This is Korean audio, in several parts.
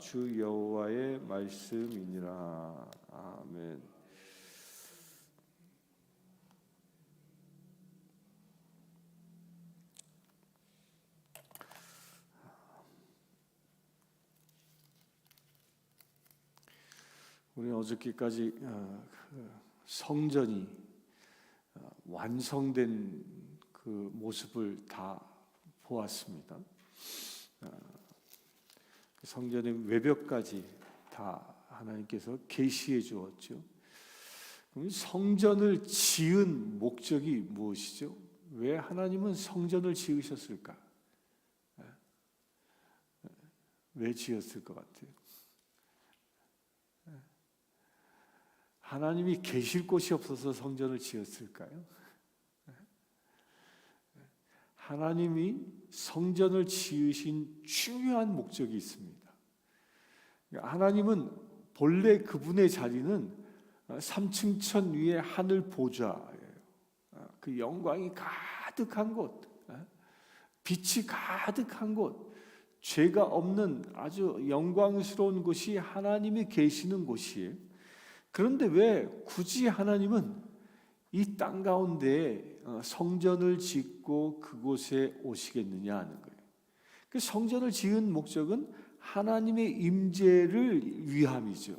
주 여호와의 말씀이니라. 아멘. 우리 어저께까지 성전이 완성된 그 모습을 다 보았습니다. 성전의 외벽까지 다 하나님께서 계시해 주었죠. 그럼 성전을 지은 목적이 무엇이죠? 왜 하나님은 성전을 지으셨을까? 왜 지었을 것 같아요? 하나님이 계실 곳이 없어서 성전을 지었을까요? 하나님이 성전을 지으신 중요한 목적이 있습니다. 하나님은 본래 그분의 자리는 3층 천 위에 하늘 보좌예요. 그 영광이 가득한 곳, 빛이 가득한 곳, 죄가 없는 아주 영광스러운 곳이 하나님이 계시는 곳이에요. 그런데 왜 굳이 하나님은 이 땅 가운데 성전을 짓고 그곳에 오시겠느냐 하는 거예요. 그 성전을 지은 목적은 하나님의 임재를 위함이죠.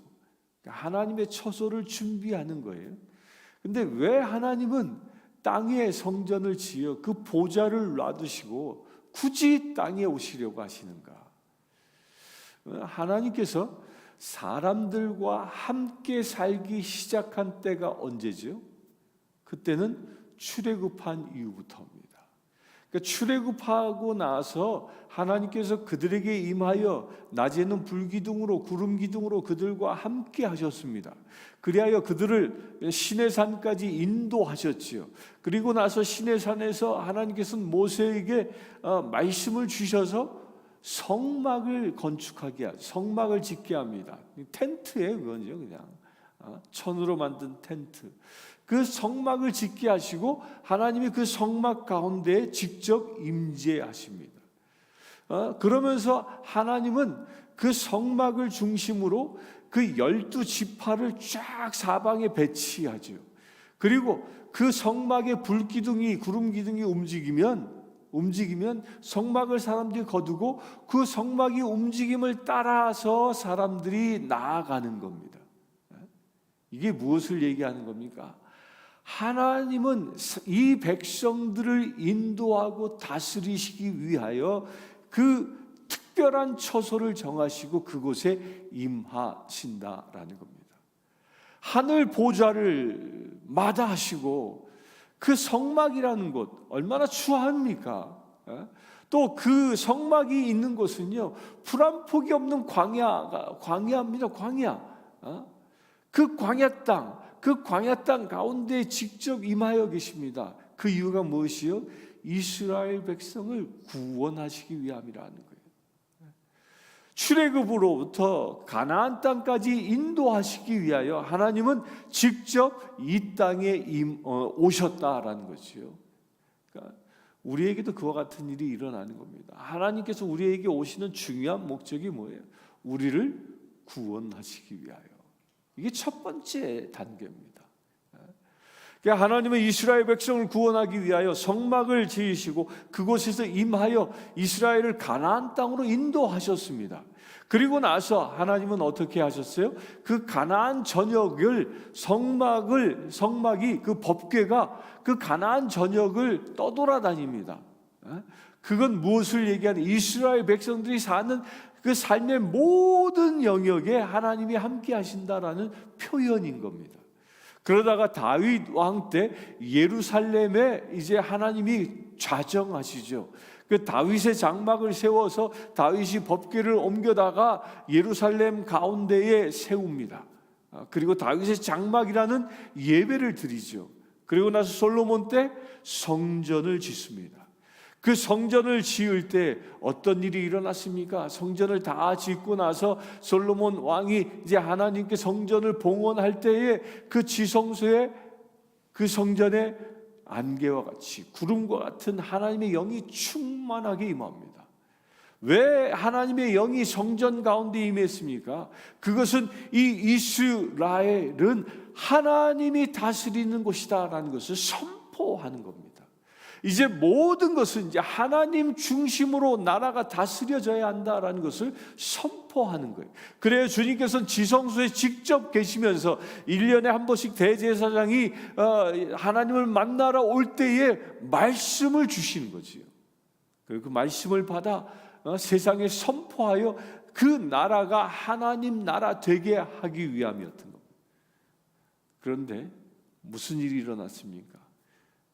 하나님의 처소를 준비하는 거예요. 근데 왜 하나님은 땅에 성전을 지어 그 보좌를 놔두시고 굳이 땅에 오시려고 하시는가? 하나님께서 사람들과 함께 살기 시작한 때가 언제죠? 그때는 출애굽한 이후부터입니다. 그러니까 출애굽하고 나서 하나님께서 그들에게 임하여 낮에는 불기둥으로 구름 기둥으로 그들과 함께 하셨습니다. 그리하여 그들을 시내산까지 인도하셨지요. 그리고 나서 시내산에서 하나님께서는 모세에게 말씀을 주셔서 성막을 건축하게 하죠. 성막을 짓게 합니다. 텐트예요, 그건요, 그냥 천으로 만든 텐트. 그 성막을 짓게 하시고 하나님이 그 성막 가운데 직접 임재하십니다. 그러면서 하나님은 그 성막을 중심으로 그 12지파를 쫙 사방에 배치하죠. 그리고 그 성막의 불기둥이 구름기둥이 움직이면 성막을 사람들이 거두고 그 성막이 움직임을 따라서 사람들이 나아가는 겁니다. 이게 무엇을 얘기하는 겁니까? 하나님은 이 백성들을 인도하고 다스리시기 위하여 그 특별한 처소를 정하시고 그곳에 임하신다라는 겁니다. 하늘 보좌를 마다하시고 그 성막이라는 곳 얼마나 추합니까? 또 그 성막이 있는 곳은요, 풀 한 폭이 없는 광야입니다. 광야. 그 광야 땅 가운데 직접 임하여 계십니다. 그 이유가 무엇이요? 이스라엘 백성을 구원하시기 위함이라는 거예요. 출애굽으로부터 가나안 땅까지 인도하시기 위하여 하나님은 직접 이 땅에 오셨다라는 거죠. 그러니까 우리에게도 그와 같은 일이 일어나는 겁니다. 하나님께서 우리에게 오시는 중요한 목적이 뭐예요? 우리를 구원하시기 위하여. 이게 첫 번째 단계입니다. 그러니까 하나님은 이스라엘 백성을 구원하기 위하여 성막을 지으시고 그곳에서 임하여 이스라엘을 가나안 땅으로 인도하셨습니다. 그리고 나서 하나님은 어떻게 하셨어요? 그 가나안 전역을 성막이 그 법궤가 그 가나안 전역을 떠돌아다닙니다. 그건 무엇을 얘기하는? 이스라엘 백성들이 사는 그 삶의 모든 영역에 하나님이 함께 하신다라는 표현인 겁니다. 그러다가 다윗 왕 때 예루살렘에 이제 하나님이 좌정하시죠. 그 다윗의 장막을 세워서 다윗이 법궤를 옮겨다가 예루살렘 가운데에 세웁니다. 그리고 다윗의 장막이라는 예배를 드리죠. 그리고 나서 솔로몬 때 성전을 짓습니다. 그 성전을 지을 때 어떤 일이 일어났습니까? 성전을 다 짓고 나서 솔로몬 왕이 이제 하나님께 성전을 봉헌할 때에 그 지성소에 그 성전에 안개와 같이 구름과 같은 하나님의 영이 충만하게 임합니다. 왜 하나님의 영이 성전 가운데 임했습니까? 그것은 이 이스라엘은 하나님이 다스리는 곳이다라는 것을 선포하는 겁니다. 이제 모든 것은 이제 하나님 중심으로 나라가 다스려져야 한다라는 것을 선포하는 거예요. 그래요, 주님께서는 지성소에 직접 계시면서 1년에 한 번씩 대제사장이 하나님을 만나러 올 때에 말씀을 주시는 거지요. 그리고 그 말씀을 받아 세상에 선포하여 그 나라가 하나님 나라 되게 하기 위함이었던 겁니다. 그런데 무슨 일이 일어났습니까?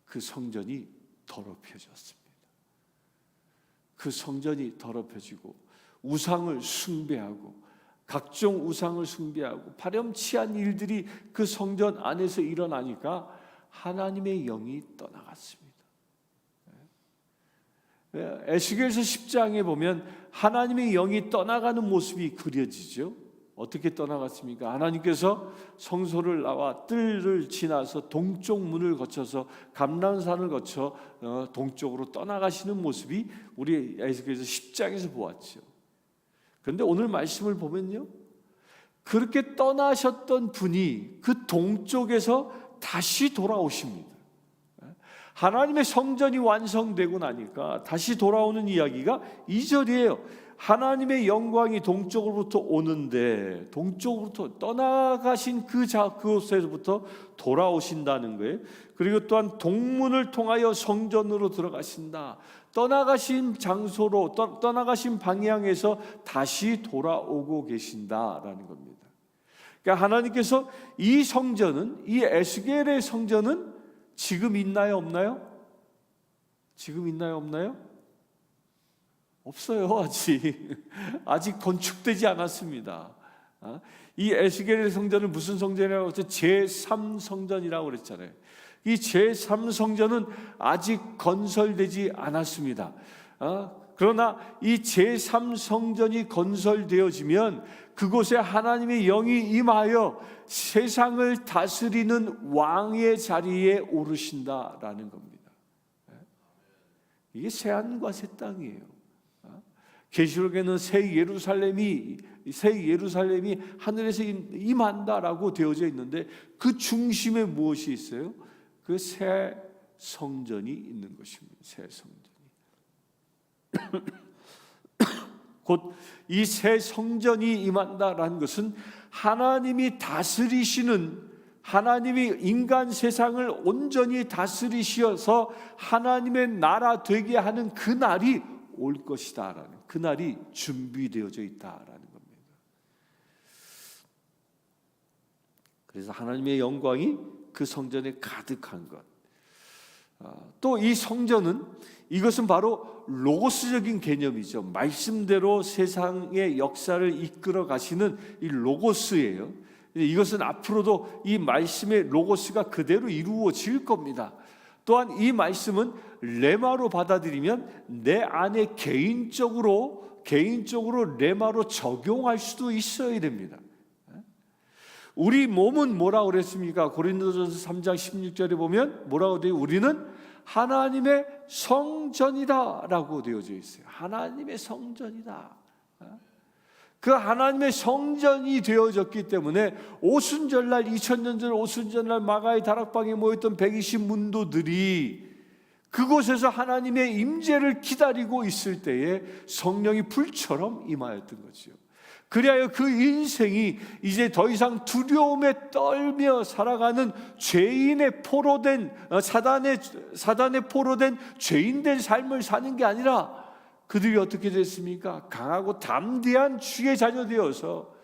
그 성전이 더럽혀졌습니다. 그 성전이 더럽혀지고 우상을 숭배하고 각종 우상을 숭배하고 파렴치한 일들이 그 성전 안에서 일어나니까 하나님의 영이 떠나갔습니다. 에스겔서 10장에 보면 하나님의 영이 떠나가는 모습이 그려지죠. 어떻게 떠나갔습니까? 하나님께서 성소를 나와 뜰을 지나서 동쪽 문을 거쳐서 감람산을 거쳐 동쪽으로 떠나가시는 모습이 우리 에스겔서 10장에서 보았죠. 그런데 오늘 말씀을 보면요, 그렇게 떠나셨던 분이 그 동쪽에서 다시 돌아오십니다. 하나님의 성전이 완성되고 나니까 다시 돌아오는 이야기가 2절이에요. 하나님의 영광이 동쪽으로부터 오는데 동쪽으로부터 떠나가신 그곳에서부터 돌아오신다는 거예요. 그리고 또한 동문을 통하여 성전으로 들어가신다. 떠나가신 장소로 떠나가신 방향에서 다시 돌아오고 계신다라는 겁니다. 그러니까 하나님께서 이 성전은, 이 에스겔의 성전은 지금 있나요, 없나요? 지금 있나요, 없나요? 없어요. 아직 건축되지 않았습니다. 이 에스겔의 성전은 무슨 성전이라고 했죠? 제3성전이라고 그랬잖아요. 이 제3성전은 아직 건설되지 않았습니다. 그러나 이 제3성전이 건설되어지면 그곳에 하나님의 영이 임하여 세상을 다스리는 왕의 자리에 오르신다라는 겁니다. 이게 새하늘과 새 땅이에요. 계시록에는 새 예루살렘이 하늘에서 임한다라고 되어져 있는데 그 중심에 무엇이 있어요? 그 새 성전이 있는 것입니다. 새 성전이. 곧 이 새 성전이 임한다라는 것은 하나님이 다스리시는, 하나님이 인간 세상을 온전히 다스리셔서 하나님의 나라 되게 하는 그 날이 올 것이다라는, 그 날이 준비되어져 있다라는 겁니다. 그래서 하나님의 영광이 그 성전에 가득한 것. 또 이 성전은, 이것은 바로 로고스적인 개념이죠. 말씀대로 세상의 역사를 이끌어 가시는 이 로고스예요. 이것은 앞으로도 이 말씀의 로고스가 그대로 이루어질 겁니다. 또한 이 말씀은 레마로 받아들이면 내 안에 개인적으로 레마로 적용할 수도 있어야 됩니다. 우리 몸은 뭐라고 그랬습니까? 고린도전서 3장 16절에 보면 뭐라고 돼요? 우리는 하나님의 성전이다라고 되어져 있어요. 하나님의 성전이다. 그 하나님의 성전이 되어졌기 때문에 오순절날, 2000년 전 오순절날 마가의 다락방에 모였던 120문도들이 그곳에서 하나님의 임재를 기다리고 있을 때에 성령이 불처럼 임하였던 거죠. 그리하여 그 인생이 이제 더 이상 두려움에 떨며 살아가는 죄인의 포로된, 사단의 포로된 죄인된 삶을 사는 게 아니라 그들이 어떻게 됐습니까? 강하고 담대한 주의 자녀 되어서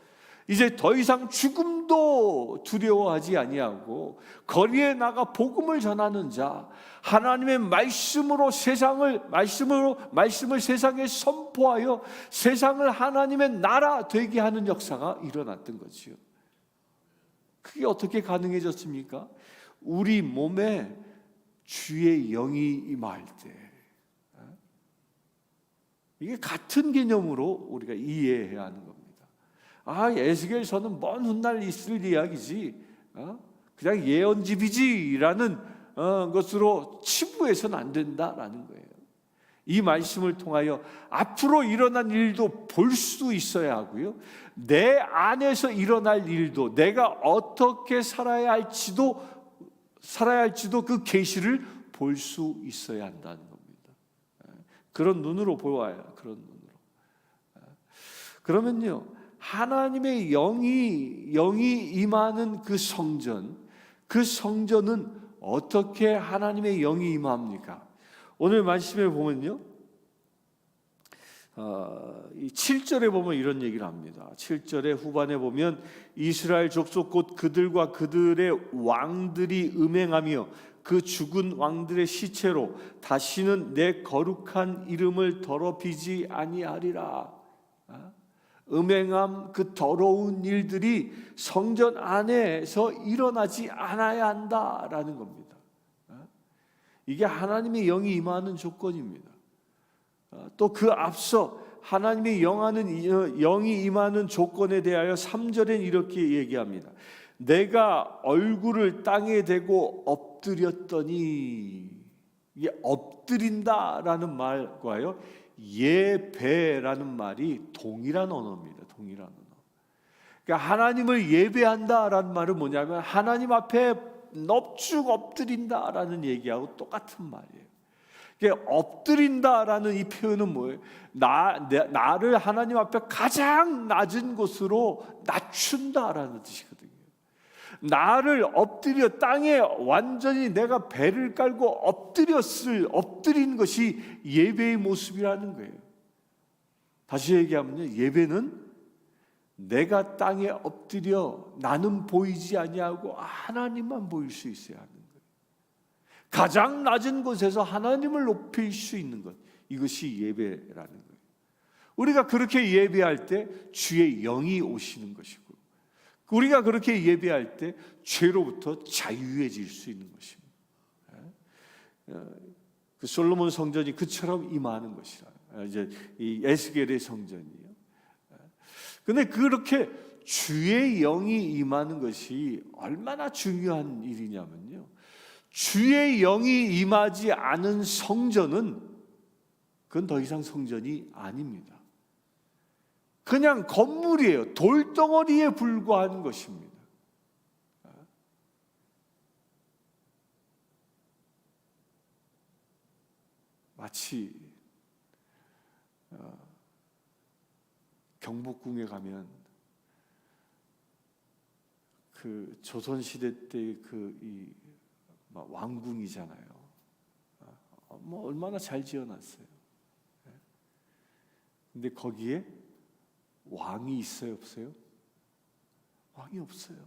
이제 더 이상 죽음도 두려워하지 아니하고 거리에 나가 복음을 전하는 자, 하나님의 말씀을 세상에 선포하여 세상을 하나님의 나라 되게 하는 역사가 일어났던 거지요. 그게 어떻게 가능해졌습니까? 우리 몸에 주의 영이 임할 때. 이게 같은 개념으로 우리가 이해해야 하는 겁니다. 에스겔서는 먼 훗날 있을 이야기지, 그냥 예언집이지라는 것으로 치부해서는 안 된다라는 거예요. 이 말씀을 통하여 앞으로 일어난 일도 볼 수 있어야 하고요, 내 안에서 일어날 일도, 내가 어떻게 살아야 할지도 그 계시를 볼 수 있어야 한다는 겁니다. 그런 눈으로 보아야, 그런 눈으로. 그러면요, 하나님의 영이 임하는 그 성전은 어떻게 하나님의 영이 임합니까? 오늘 말씀에 보면요, 이 7절에 보면 이런 얘기를 합니다. 7절의 후반에 보면 이스라엘 족속 곧 그들과 그들의 왕들이 음행하며 그 죽은 왕들의 시체로 다시는 내 거룩한 이름을 더럽히지 아니하리라. 음행함, 그 더러운 일들이 성전 안에서 일어나지 않아야 한다라는 겁니다. 이게 하나님의 영이 임하는 조건입니다. 또 그 앞서 하나님의 영이 임하는 조건에 대하여 3절엔 이렇게 얘기합니다. 내가 얼굴을 땅에 대고 엎드렸더니, 이게 엎드린다라는 말과요, 예배라는 말이 동일한 언어입니다. 동일한 언어. 그러니까 하나님을 예배한다라는 말은 뭐냐면 하나님 앞에 넙죽 엎드린다라는 얘기하고 똑같은 말이에요. 그러니까 엎드린다라는 이 표현은 뭐예요? 나를 하나님 앞에 가장 낮은 곳으로 낮춘다라는 뜻이거든요. 나를 엎드려 땅에 완전히 내가 배를 깔고 엎드린 것이 예배의 모습이라는 거예요. 다시 얘기하면요, 예배는 내가 땅에 엎드려 나는 보이지 아니하고 하나님만 보일 수 있어야 하는 거예요. 가장 낮은 곳에서 하나님을 높일 수 있는 것, 이것이 예배라는 거예요. 우리가 그렇게 예배할 때 주의 영이 오시는 것이고, 우리가 그렇게 예배할 때 죄로부터 자유해질 수 있는 것입니다. 그 솔로몬 성전이 그처럼 임하는 것이라. 이제 이 에스겔의 성전이요. 근데 그렇게 주의 영이 임하는 것이 얼마나 중요한 일이냐면요, 주의 영이 임하지 않은 성전은 그건 더 이상 성전이 아닙니다. 그냥 건물이에요. 돌덩어리에 불과한 것입니다. 마치 경복궁에 가면 그 조선시대 때 이 왕궁이잖아요. 뭐 얼마나 잘 지어놨어요. 근데 거기에 왕이 있어요, 없어요? 왕이 없어요.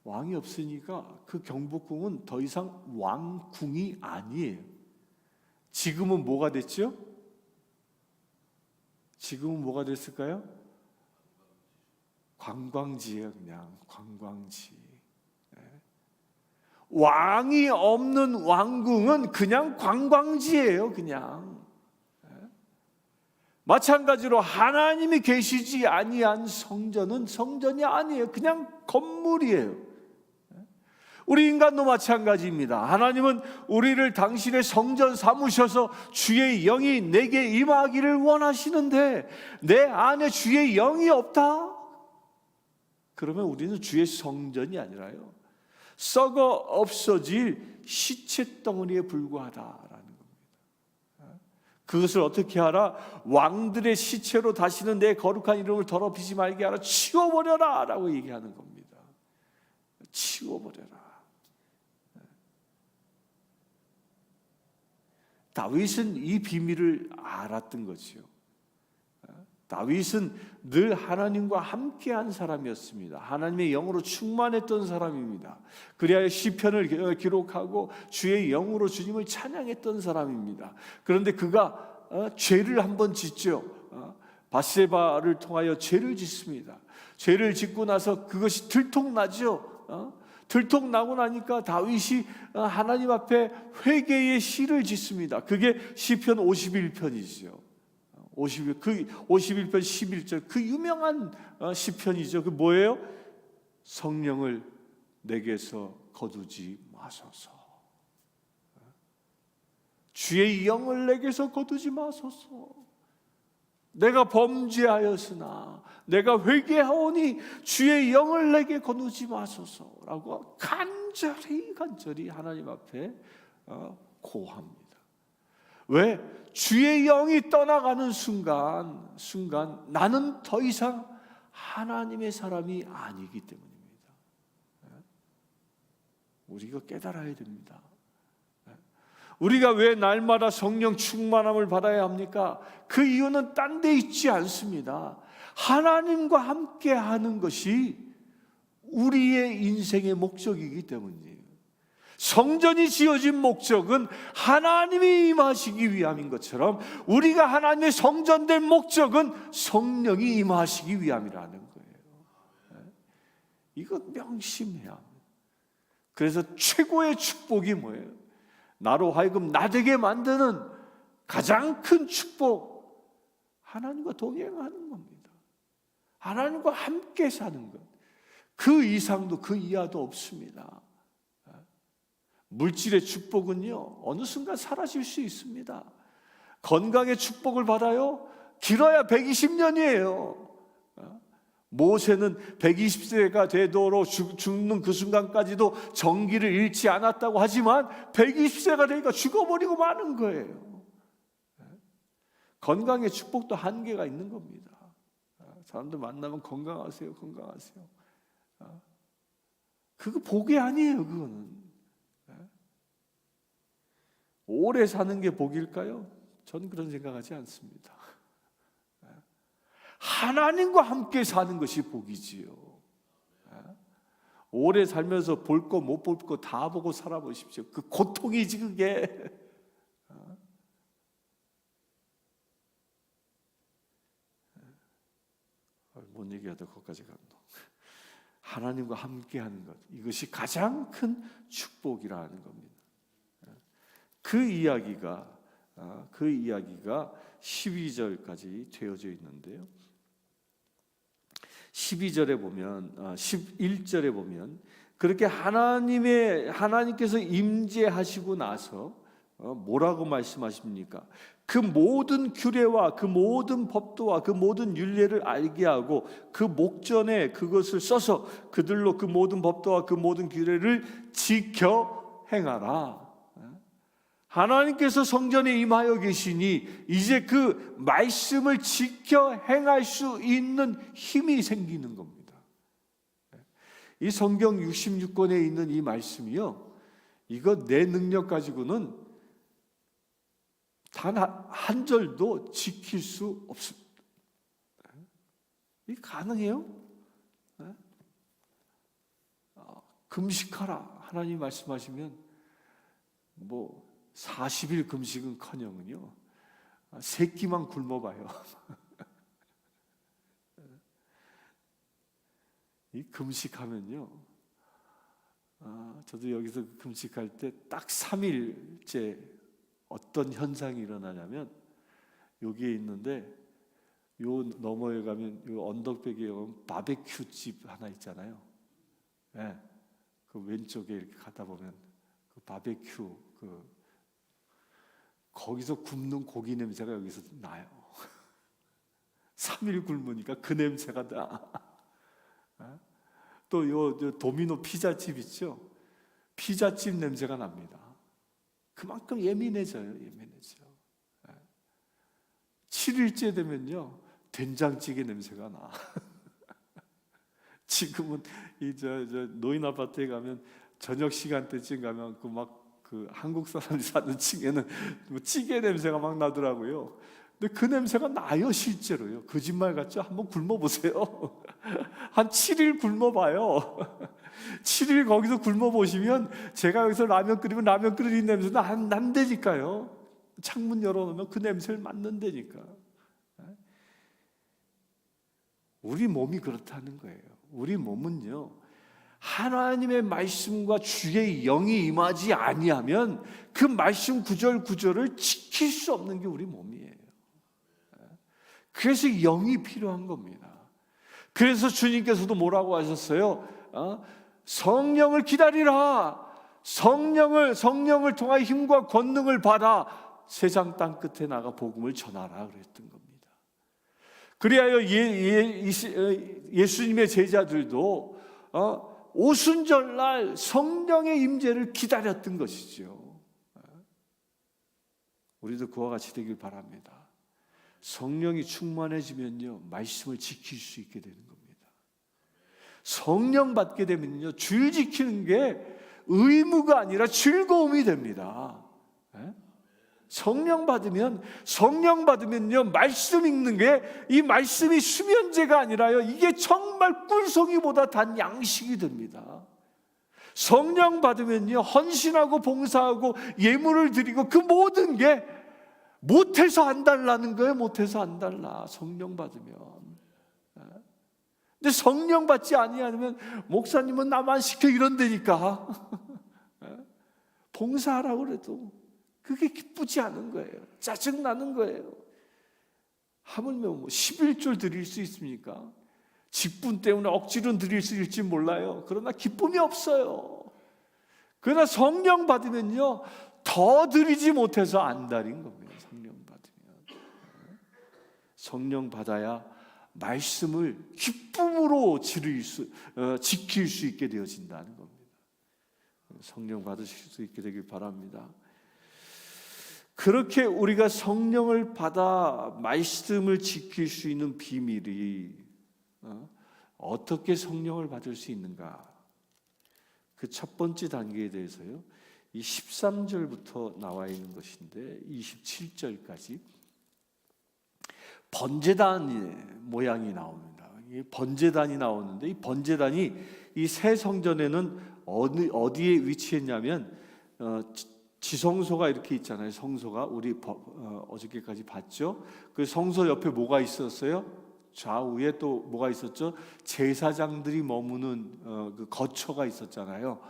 왕이 없으니까 그 경복궁은 더 이상 왕궁이 아니에요. 지금은 뭐가 됐죠? 지금은 뭐가 됐을까요? 관광지예요. 그냥 관광지. 왕이 없는 왕궁은 그냥 관광지예요. 그냥. 마찬가지로 하나님이 계시지 아니한 성전은 성전이 아니에요. 그냥 건물이에요. 우리 인간도 마찬가지입니다. 하나님은 우리를 당신의 성전 삼으셔서 주의 영이 내게 임하기를 원하시는데 내 안에 주의 영이 없다? 그러면 우리는 주의 성전이 아니라요, 썩어 없어질 시체 덩어리에 불과하다라는 겁니다. 그것을 어떻게 하라? 왕들의 시체로 다시는 내 거룩한 이름을 더럽히지 말게 하라. 치워버려라 라고 얘기하는 겁니다. 치워버려라. 다윗은 이 비밀을 알았던 거죠. 다윗은 늘 하나님과 함께한 사람이었습니다. 하나님의 영으로 충만했던 사람입니다. 그리하여 시편을 기록하고 주의 영으로 주님을 찬양했던 사람입니다. 그런데 그가 죄를 한번 짓죠. 바세바를 통하여 죄를 짓습니다. 죄를 짓고 나서 그것이 들통나죠. 들통나고 나니까 다윗이 하나님 앞에 회개의 시를 짓습니다. 그게 시편 51편이죠. 51편 11절, 그 유명한 시편이죠. 그 뭐예요? 성령을 내게서 거두지 마소서. 주의 영을 내게서 거두지 마소서. 내가 범죄하였으나 내가 회개하오니 주의 영을 내게 거두지 마소서라고 간절히 하나님 앞에 고합니다. 왜? 주의 영이 떠나가는 순간 나는 더 이상 하나님의 사람이 아니기 때문입니다. 우리가 깨달아야 됩니다. 우리가 왜 날마다 성령 충만함을 받아야 합니까? 그 이유는 딴 데 있지 않습니다. 하나님과 함께 하는 것이 우리의 인생의 목적이기 때문이에요. 성전이 지어진 목적은 하나님이 임하시기 위함인 것처럼 우리가 하나님의 성전된 목적은 성령이 임하시기 위함이라는 거예요. 이거 명심해야 합니다. 그래서 최고의 축복이 뭐예요? 나로 하여금 나되게 만드는 가장 큰 축복, 하나님과 동행하는 겁니다. 하나님과 함께 사는 것. 그 이상도 그 이하도 없습니다. 물질의 축복은요, 어느 순간 사라질 수 있습니다. 건강의 축복을 받아요? 길어야 120년이에요. 모세는 120세가 되도록 죽는 그 순간까지도 정기를 잃지 않았다고 하지만 120세가 되니까 죽어버리고 마는 거예요. 건강의 축복도 한계가 있는 겁니다. 사람들 만나면 건강하세요. 그거 복이 아니에요. 그거는 오래 사는 게 복일까요? 전 그런 생각하지 않습니다. 하나님과 함께 사는 것이 복이지요. 오래 살면서 볼 거 못 볼 거 다 보고 살아보십시오. 그 고통이지 그게. 뭔 얘기하다 거기까지 갔노. 하나님과 함께 하는 것, 이것이 가장 큰 축복이라는 겁니다. 그 이야기가 12절까지 되어져 있는데요. 12절에 보면 11절에 보면 그렇게 하나님께서 임재하시고 나서 뭐라고 말씀하십니까? 그 모든 규례와 그 모든 법도와 그 모든 율례를 알게 하고 그 목전에 그것을 써서 그들로 그 모든 법도와 그 모든 규례를 지켜 행하라. 하나님께서 성전에 임하여 계시니 이제 그 말씀을 지켜 행할 수 있는 힘이 생기는 겁니다. 이 성경 66권에 있는 이 말씀이요, 이거 내 능력 가지고는 단 한 절도 지킬 수 없습니다. 이게 가능해요? 금식하라 하나님 말씀하시면 40일 금식은커녕은요, 3끼만 굶어봐요. 이 금식하면요, 저도 여기서 금식할 때 딱 3일째 어떤 현상이 일어나냐면, 여기에 있는데 요 너머에 가면 요 언덕배기에 가면 바베큐 집 하나 있잖아요. 네, 그 왼쪽에 이렇게 가다 보면 그 바베큐 거기서 굽는 고기 냄새가 여기서 나요. 3일 굶으니까 그 냄새가 나. 또 요 도미노 피자집 있죠? 피자집 냄새가 납니다. 그만큼 예민해져요. 7일째 되면요, 된장찌개 냄새가 나. 지금은 노인 아파트에 가면 저녁 시간대쯤 가면 그 한국 사람이 사는 층에는 찌개 냄새가 막 나더라고요. 근데 그 냄새가 나요, 실제로요. 거짓말 같죠? 한번 굶어보세요. 한 7일 굶어봐요. 7일 거기서 굶어보시면, 제가 여기서 라면 끓이면 라면 끓이는 냄새가 난다니까요. 창문 열어놓으면 그 냄새를 맡는다니까. 우리 몸이 그렇다는 거예요. 우리 몸은요, 하나님의 말씀과 주의 영이 임하지 아니하면 그 말씀 구절을 지킬 수 없는 게 우리 몸이에요. 그래서 영이 필요한 겁니다. 그래서 주님께서도 뭐라고 하셨어요? 성령을 기다리라. 성령을 통하여 힘과 권능을 받아 세상 땅 끝에 나가 복음을 전하라 그랬던 겁니다. 그리하여 예수님의 제자들도 오순절날 성령의 임재를 기다렸던 것이죠. 우리도 그와 같이 되길 바랍니다. 성령이 충만해지면요, 말씀을 지킬 수 있게 되는 겁니다. 성령 받게 되면요, 줄 지키는 게 의무가 아니라 즐거움이 됩니다. 성령 받으면요, 말씀 읽는 게 이 말씀이 수면제가 아니라요, 이게 정말 꿀송이보다 단 양식이 됩니다. 성령 받으면요, 헌신하고 봉사하고 예물을 드리고 그 모든 게 못해서 안 달라는 거예요. 못해서 안 달라. 성령 받으면. 근데 성령 받지 아니하면 목사님은 나만 시켜 이런다니까. 봉사하라고 그래도 그게 기쁘지 않은 거예요. 짜증나는 거예요. 하물며 11줄 드릴 수 있습니까? 직분 때문에 억지로 드릴 수 있을지 몰라요. 그러나 기쁨이 없어요. 그러나 성령 받으면요, 더 드리지 못해서 안달인 겁니다. 성령 받으면. 성령 받아야 말씀을 기쁨으로 지킬 수 있게 되어진다는 겁니다. 성령 받으실 수 있게 되길 바랍니다. 그렇게 우리가 성령을 받아 말씀을 지킬 수 있는 비밀이 어떻게 성령을 받을 수 있는가? 그 첫 번째 단계에 대해서요, 이 13절부터 나와 있는 것인데 27절까지 번제단의 모양이 나옵니다. 이 번제단이 나오는데, 이 번제단이 이 새 성전에는 어디에 위치했냐면 지성소가 이렇게 있잖아요. 성소가 우리 어저께까지 봤죠. 그 성소 옆에 뭐가 있었어요? 좌우에 또 뭐가 있었죠? 제사장들이 머무는 그 거처가 있었잖아요.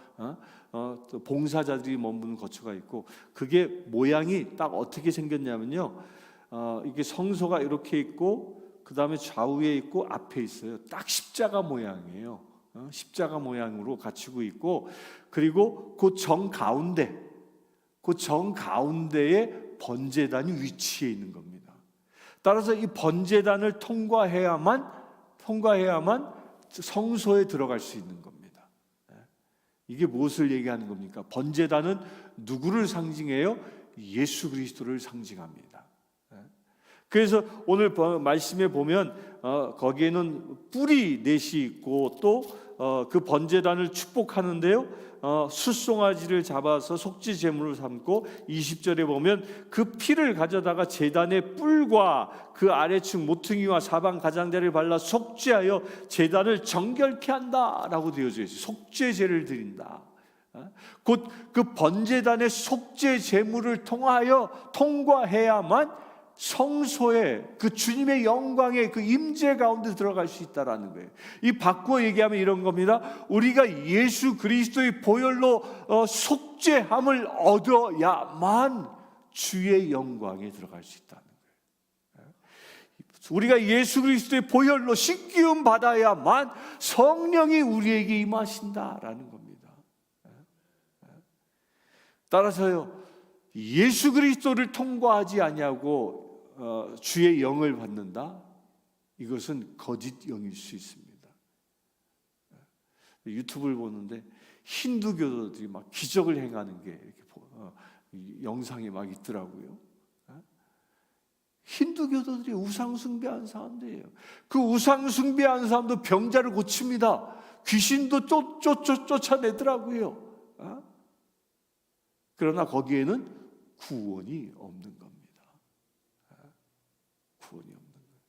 또 봉사자들이 머무는 거처가 있고, 그게 모양이 딱 어떻게 생겼냐면요, 이게 성소가 이렇게 있고 그 다음에 좌우에 있고 앞에 있어요. 딱 십자가 모양이에요. 십자가 모양으로 갖추고 있고, 그리고 그 정가운데에 번제단이 위치해 있는 겁니다. 따라서 이 번제단을 통과해야만 성소에 들어갈 수 있는 겁니다. 이게 무엇을 얘기하는 겁니까? 번제단은 누구를 상징해요? 예수 그리스도를 상징합니다. 그래서 오늘 말씀에 보면 거기에는 뿔이 넷이 있고 또 그 번제단을 축복하는데요, 숫송아지를 잡아서 속죄 제물을 삼고 20절에 보면 그 피를 가져다가 제단의 뿔과 그 아래층 모퉁이와 사방 가장자리를 발라 속죄하여 제단을 정결케 한다라고 되어져 있어요. 속죄제를 드린다. 곧 그 번제단의 속죄 제물을 통과해야만 성소에 그 주님의 영광의 그 임재 가운데 들어갈 수 있다라는 거예요. 이 바꾸어 얘기하면 이런 겁니다. 우리가 예수 그리스도의 보혈로 속죄함을 얻어야만 주의 영광에 들어갈 수 있다는 거예요. 우리가 예수 그리스도의 보혈로 씻기움 받아야만 성령이 우리에게 임하신다라는 겁니다. 따라서요, 예수 그리스도를 통과하지 아니하고 주의 영을 받는다? 이것은 거짓 영일 수 있습니다. 유튜브를 보는데 힌두교도들이 막 기적을 행하는 게 이렇게 영상이 막 있더라고요. 힌두교도들이 우상숭배하는 사람들이에요. 그 우상숭배하는 사람도 병자를 고칩니다. 귀신도 쫓아내더라고요. 그러나 거기에는 구원이 없는 겁니다. 구원이 없는 거예요.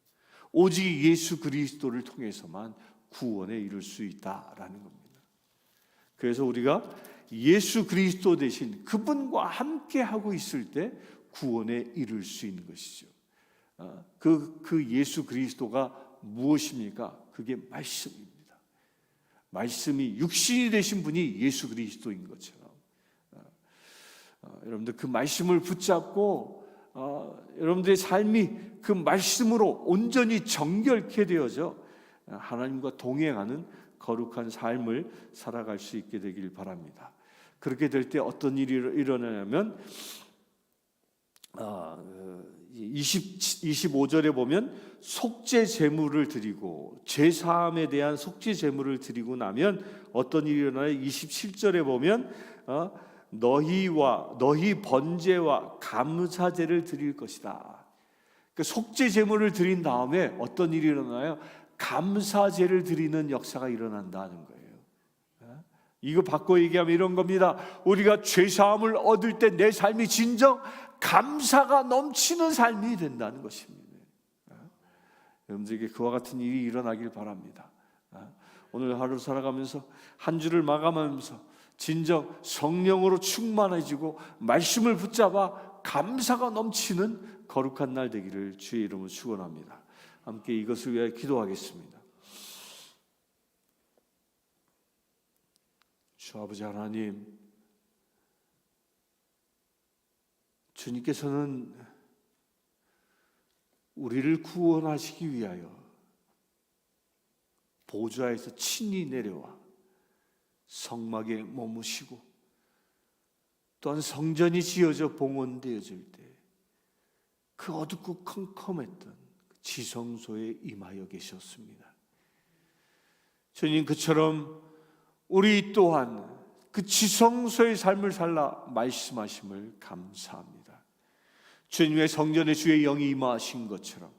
오직 예수 그리스도를 통해서만 구원에 이룰 수 있다라는 겁니다. 그래서 우리가 예수 그리스도 대신 그분과 함께 하고 있을 때 구원에 이룰 수 있는 것이죠. 그 예수 그리스도가 무엇입니까? 그게 말씀입니다. 말씀이 육신이 되신 분이 예수 그리스도인 것처럼 여러분들 그 말씀을 붙잡고 여러분들의 삶이 그 말씀으로 온전히 정결케 되어져 하나님과 동행하는 거룩한 삶을 살아갈 수 있게 되길 바랍니다. 그렇게 될 때 어떤 일이 일어나냐면 25절에 보면 속죄 제물을 드리고 죄사함에 대한 속죄 제물을 드리고 나면 어떤 일이 일어나요? 27절에 보면 너희 번제와 감사제를 드릴 것이다. 그 속죄 제물을 드린 다음에 어떤 일이 일어나요? 감사제를 드리는 역사가 일어난다는 거예요. 이거 바꿔 얘기하면 이런 겁니다. 우리가 죄사함을 얻을 때 내 삶이 진정 감사가 넘치는 삶이 된다는 것입니다. 여러분들에게 그와 같은 일이 일어나길 바랍니다. 오늘 하루 살아가면서 한 주를 마감하면서 진정 성령으로 충만해지고 말씀을 붙잡아 감사가 넘치는 거룩한 날 되기를 주의 이름으로 축원합니다. 함께 이것을 위하여 기도하겠습니다. 주 아버지 하나님, 주님께서는 우리를 구원하시기 위하여 보좌에서 친히 내려와 성막에 머무시고 또한 성전이 지어져 봉헌되어질 때 그 어둡고 컴컴했던 지성소에 임하여 계셨습니다. 주님, 그처럼 우리 또한 그 지성소의 삶을 살라 말씀하심을 감사합니다. 주님의 성전에 주의 영이 임하신 것처럼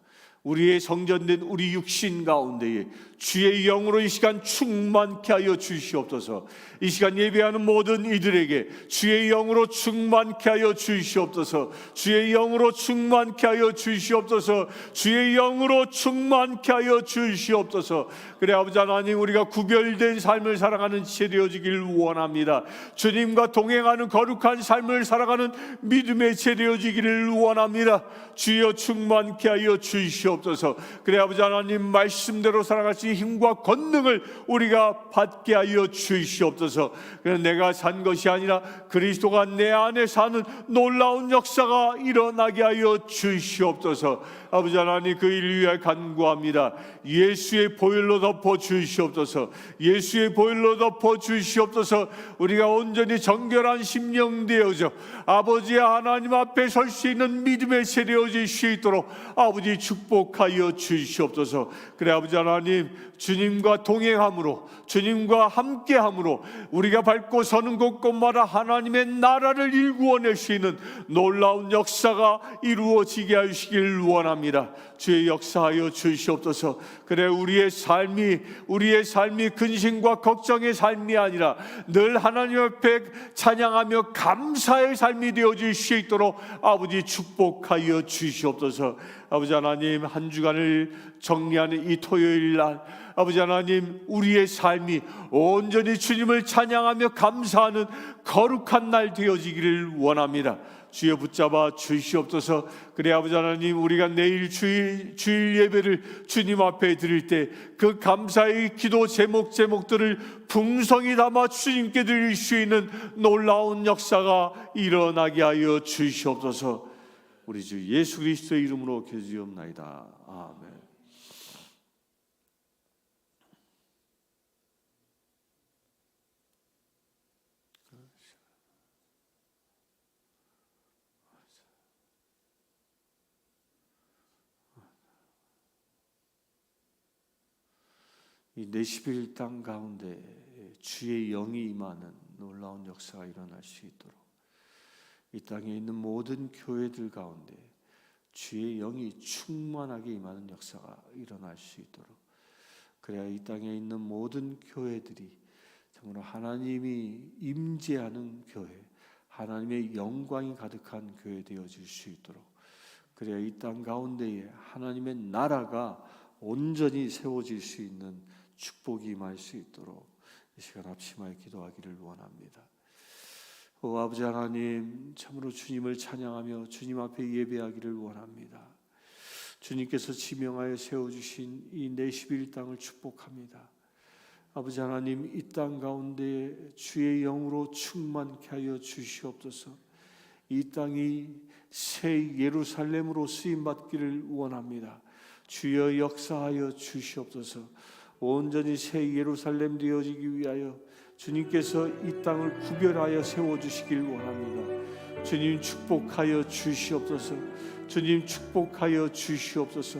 우리의 성전된 우리 육신 가운데에 주의 영으로 이 시간 충만케 하여 주시옵소서. 이 시간 예배하는 모든 이들에게 주의 영으로 충만케 하여 주시옵소서. 주의 영으로 충만케 하여 주시옵소서. 주의 영으로 충만케 하여 주시옵소서. 그래 아버지 하나님, 우리가 구별된 삶을 살아가는 지 되어지길 원합니다. 주님과 동행하는 거룩한 삶을 살아가는 믿음의 지 되어지기를 원합니다. 주여 충만케 하여 주시옵소서. 그래 아버지 하나님, 말씀대로 살아갈 수 있는 힘과 권능을 우리가 받게 하여 주시옵소서. 그래 내가 산 것이 아니라 그리스도가 내 안에 사는 놀라운 역사가 일어나게 하여 주시옵소서. 아버지 하나님, 그 일을 위하여 간구합니다. 예수의 보혈로 덮어 주시옵소서. 예수의 보혈로 덮어 주시옵소서. 우리가 온전히 정결한 심령 되어져 아버지 하나님 앞에 설 수 있는 믿음의 세례어질 수 있도록 아버지 축복하여 주시옵소서. 그래 아버지 하나님, 주님과 동행함으로 주님과 함께함으로 우리가 밟고 서는 곳곳마다 하나님의 나라를 일구어낼 수 있는 놀라운 역사가 이루어지게 하시길 원합니다. 주의 역사하여 주시옵소서. 그래 우리의 삶이 근심과 걱정의 삶이 아니라 늘 하나님 앞에 찬양하며 감사의 삶이 되어질 수 있도록 아버지 축복하여 주시옵소서. 아버지 하나님, 한 주간을 정리하는 이 토요일 날 아버지 하나님, 우리의 삶이 온전히 주님을 찬양하며 감사하는 거룩한 날 되어지기를 원합니다. 주여 붙잡아 주시옵소서. 그래 아버지 하나님, 우리가 내일 주일 예배를 주님 앞에 드릴 때 그 감사의 기도 제목들을 풍성히 담아 주님께 드릴 수 있는 놀라운 역사가 일어나게 하여 주시옵소서. 우리 주 예수 그리스도의 이름으로 기도드리옵나이다. 아멘. 이 내시빌 땅 가운데 주의 영이 임하는 놀라운 역사가 일어날 수 있도록 이 땅에 있는 모든 교회들 가운데 주의 영이 충만하게 임하는 역사가 일어날 수 있도록, 그래야 이 땅에 있는 모든 교회들이 정말 하나님이 임재하는 교회, 하나님의 영광이 가득한 교회 되어질 수 있도록, 그래야 이 땅 가운데에 하나님의 나라가 온전히 세워질 수 있는 축복이 임할 수 있도록 이 시간 합심하여 기도하기를 원합니다. 아버지 하나님, 참으로 주님을 찬양하며 주님 앞에 예배하기를 원합니다. 주님께서 지명하여 세워주신 이 내시빌 땅을 축복합니다. 아버지 하나님, 이 땅 가운데 주의 영으로 충만케 하여 주시옵소서. 이 땅이 새 예루살렘으로 쓰임받기를 원합니다. 주여 역사하여 주시옵소서. 온전히 새 예루살렘 되어지기 위하여 주님께서 이 땅을 구별하여 세워주시길 원합니다. 주님 축복하여 주시옵소서. 주님 축복하여 주시옵소서.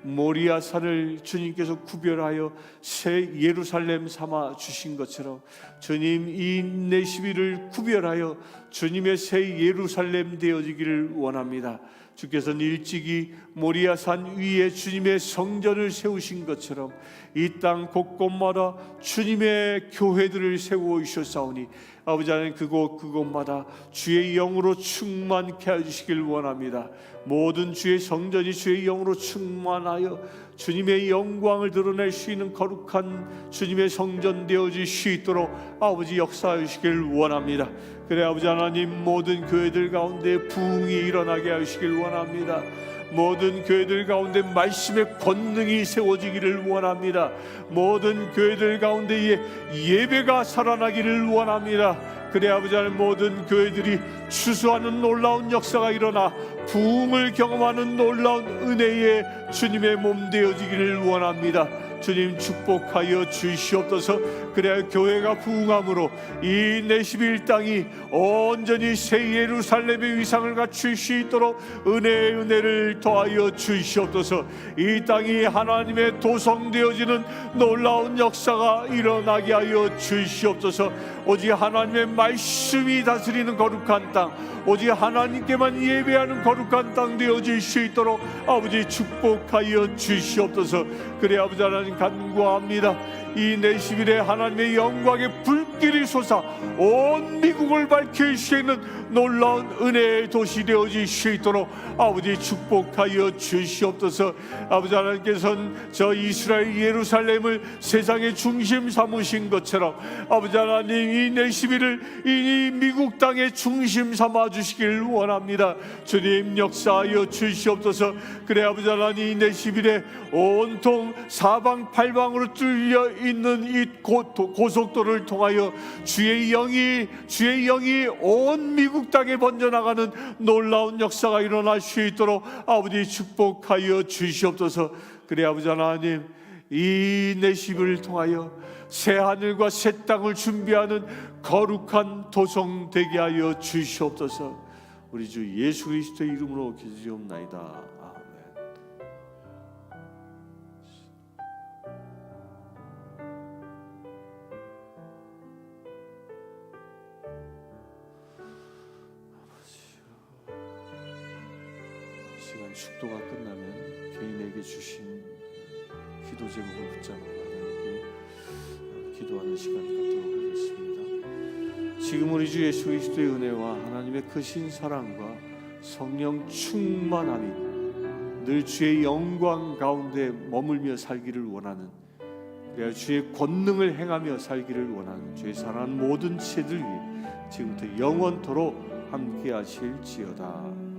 모리아산을 주님께서 구별하여 새 예루살렘 삼아 주신 것처럼 주님 이 내시비를 구별하여 주님의 새 예루살렘 되어지기를 원합니다. 주께서는 일찍이 모리아산 위에 주님의 성전을 세우신 것처럼 이 땅 곳곳마다 주님의 교회들을 세우셨사오니 아버지 하나님 그곳마다 주의 영으로 충만케 해주시길 원합니다. 모든 주의 성전이 주의 영으로 충만하여 주님의 영광을 드러낼 수 있는 거룩한 주님의 성전 되어질 수 있도록 아버지 역사해 주시길 원합니다. 그래 아버지 하나님 모든 교회들 가운데 부흥이 일어나게 하시길 원합니다. 모든 교회들 가운데 말씀의 권능이 세워지기를 원합니다. 모든 교회들 가운데 예배가 살아나기를 원합니다. 그래 아버지 하나님 모든 교회들이 추수하는 놀라운 역사가 일어나 부흥을 경험하는 놀라운 은혜의 주님의 몸 되어지기를 원합니다. 주님 축복하여 주시옵소서. 그래야 교회가 부흥함으로 이 내시빌 땅이 온전히 새 예루살렘의 위상을 갖출 수 있도록 은혜를 더하여 주시옵소서. 이 땅이 하나님의 도성되어지는 놀라운 역사가 일어나게 하여 주시옵소서. 오직 하나님의 말씀이 다스리는 거룩한 땅, 오직 하나님께만 예배하는 거룩한 땅 되어질 수 있도록 아버지 축복하여 주시옵소서. 그래 아버지 하나님 간구합니다. 이 내시빌에 하나님의 영광의 불길이 솟아 온 미국을 밝힐 수 있는 놀라운 은혜의 도시 되어질 수 있도록 아버지 축복하여 주시옵소서. 아버지 하나님께서는 저 이스라엘 예루살렘을 세상의 중심 삼으신 것처럼 아버지 하나님 이 내시빌을 이 미국 땅의 중심 삼아 주시길 원합니다. 주님 역사하여 주시옵소서. 그래 아버지 하나님 이 내시빌에 온통 사방팔방으로 뚫려 있는 이 고속도로를 통하여 주의 영이 온 미국 땅에 번져나가는 놀라운 역사가 일어날 수 있도록 아버지 축복하여 주시옵소서. 그래 아버지 하나님 이 내시빌을 통하여 새 하늘과 새 땅을 준비하는 거룩한 도성 되게 하여 주시옵소서. 우리 주 예수 그리스도의 이름으로 기도드리옵나이다. 시간 축도가 끝나면 개인에게 주신 기도 제목을 붙잡고 하나님께 기도하는 시간 갖도록 하겠습니다. 지금 우리 주 예수 그리스도의 은혜와 하나님의 크신 사랑과 성령 충만함이 늘 주의 영광 가운데 머물며 살기를 원하는, 그래야 주의 권능을 행하며 살기를 원하는 주의 사랑하는 모든 지체들 위해 지금부터 영원토록 함께 하실지어다.